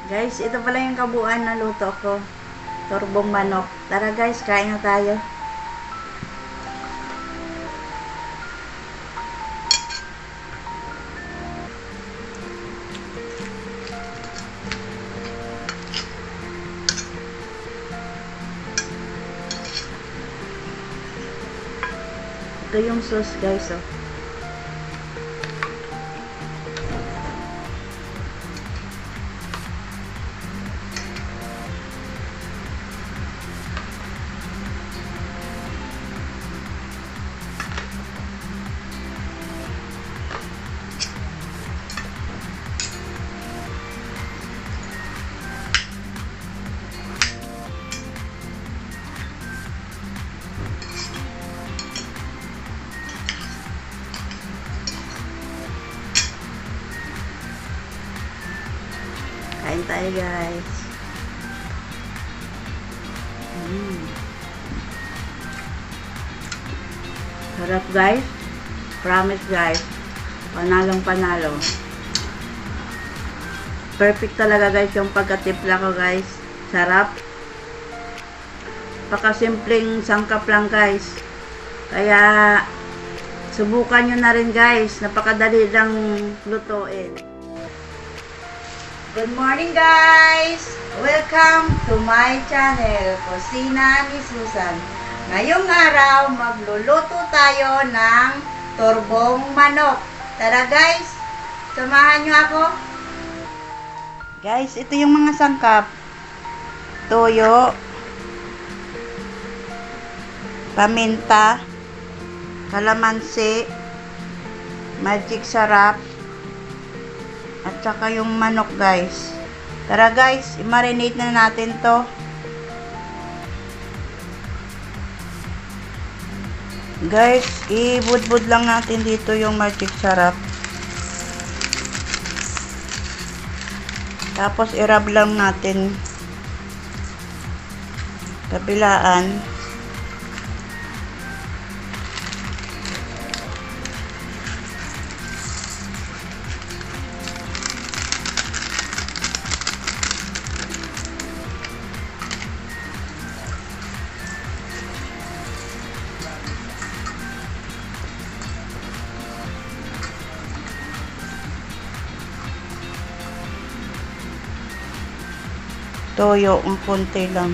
Guys, ito pala yung kabuuan na luto ko. Turbong manok. Tara guys, kain na tayo. Ito yung sauce guys, oh. Kain tayo guys. Sarap guys. Promise guys. Panalong panalo. Perfect talaga guys yung pagkatimpla ko guys. Sarap. Pakasimpleng sangkap lang guys. Kaya subukan nyo na rin guys. Napakadali lang lutuin. Good morning guys! Welcome to my channel, Kusina ni Susan. Ngayong araw, magluluto tayo ng turbong manok. Tara guys, samahan nyo ako. Guys, ito yung mga sangkap. Toyo, paminta, kalamansi, magic sarap, at saka yung manok guys. Tara guys, i-marinate na natin to. Guys, i-budbud lang natin dito yung magic sarap. Tapos i-rub lang natin kabilaan. Toyo, ang konti lang.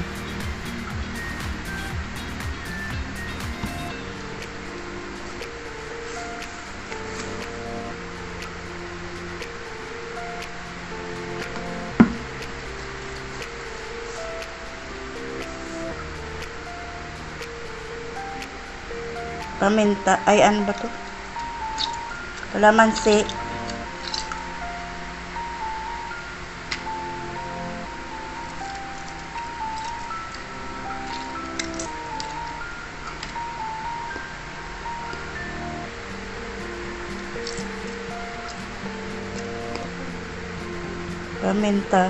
Paminta, ay ano ba to? Kalamansi. Paminta.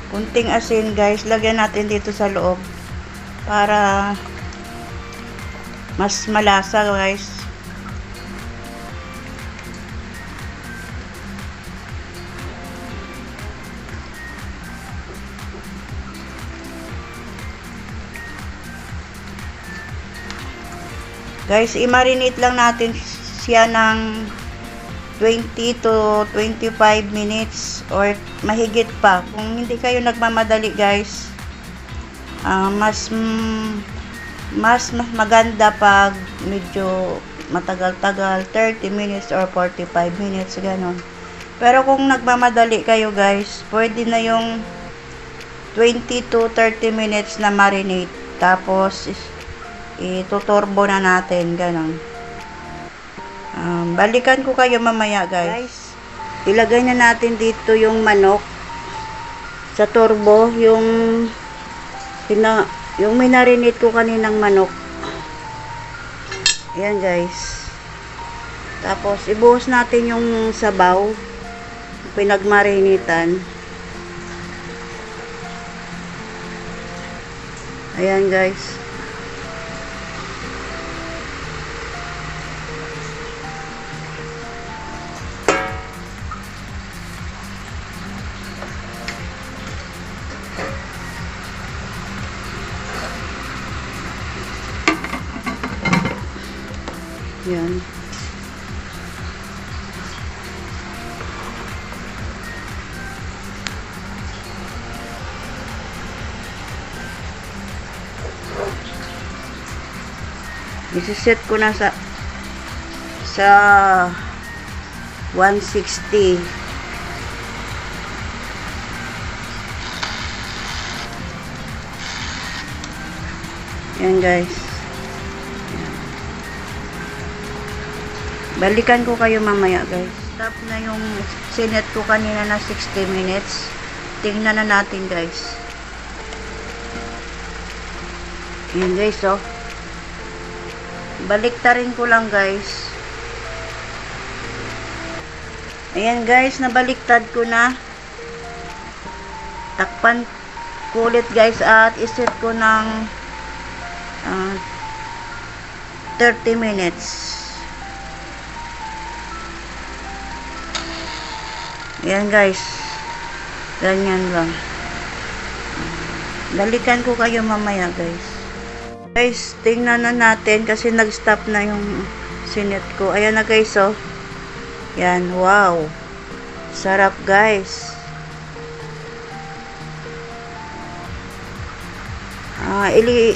Kunting asin guys, lagyan natin dito sa loob para mas malasa guys. Guys, i-marinate lang natin siya ng 20 to 25 minutes or mahigit pa. Kung hindi kayo nagmamadali guys, mas maganda pag medyo matagal-tagal, 30 minutes or 45 minutes, ganon. Pero kung nagmamadali kayo guys, pwede na yung 20 to 30 minutes na marinate. Tapos ituturbo na natin, ganon. Balikan ko kayo mamaya guys. Ilagay na natin dito yung manok sa turbo, yung minarinate ko kaninang manok. Ayan guys. Tapos, ibuhos natin yung sabaw. Pinagmarinitan. Ayan, guys. Yan. Isiset ko na sa 160. Yan, guys. Balikan ko kayo mamaya, guys. Stop na yung sinet ko kanina na 60 minutes. Tingnan na natin, guys. Yan, guys, oh. Baliktarin ko lang, guys. Ayan, guys, nabaliktad ko na. Takpan ko ulit, guys, at iset ko ng 30 minutes. Ayan, guys. Ganyan lang. Balikan ko kayo mamaya, guys. Guys, tingnan na natin kasi nag-stop na yung sinet ko. Ayan na, guys, oh. Yan, wow. Sarap, guys.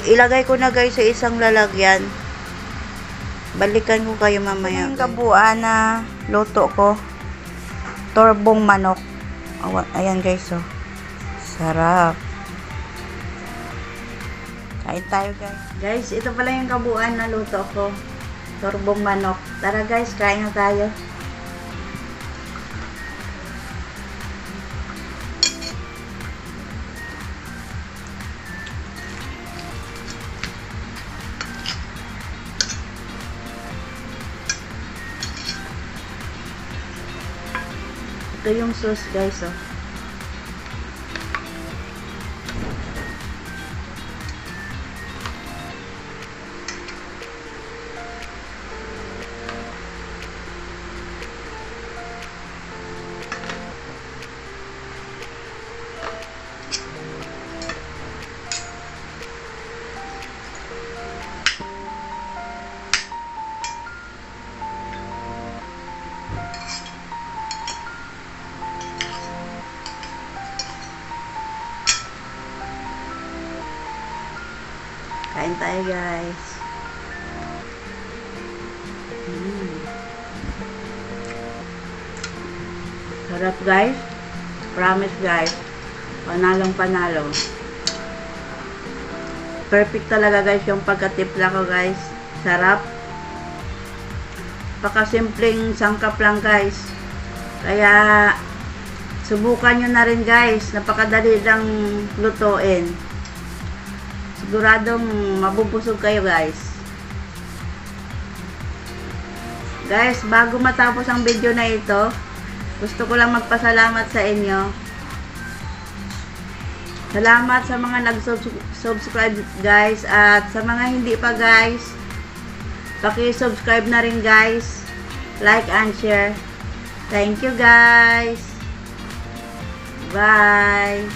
Ilagay ko na, guys, sa isang lalagyan. Balikan ko kayo mamaya. Yung kabuuan na luto ko. Turbong manok. Ayan, guys, oh. Sarap. Kain tayo, guys. Guys, ito pala yung kabuuan na luto ko. Turbong manok. Tara, guys, kain na tayo. Ito yung sauce, guys, oh. Kain tayo, guys. Sarap, guys. Promise, guys. Panalong panalo. Perfect talaga, guys, yung pagkatimpla ko, guys. Sarap. Pakasimpleng sangkap lang, guys. Kaya subukan nyo na rin, guys. Napakadali lang lutuin. Siguradong mabubusog kayo, guys. Guys, bago matapos ang video na ito, gusto ko lang magpasalamat sa inyo. Salamat sa mga nag-subscribe, guys. At sa mga hindi pa, guys, paki-subscribe na rin, guys. Like and share. Thank you, guys. Bye.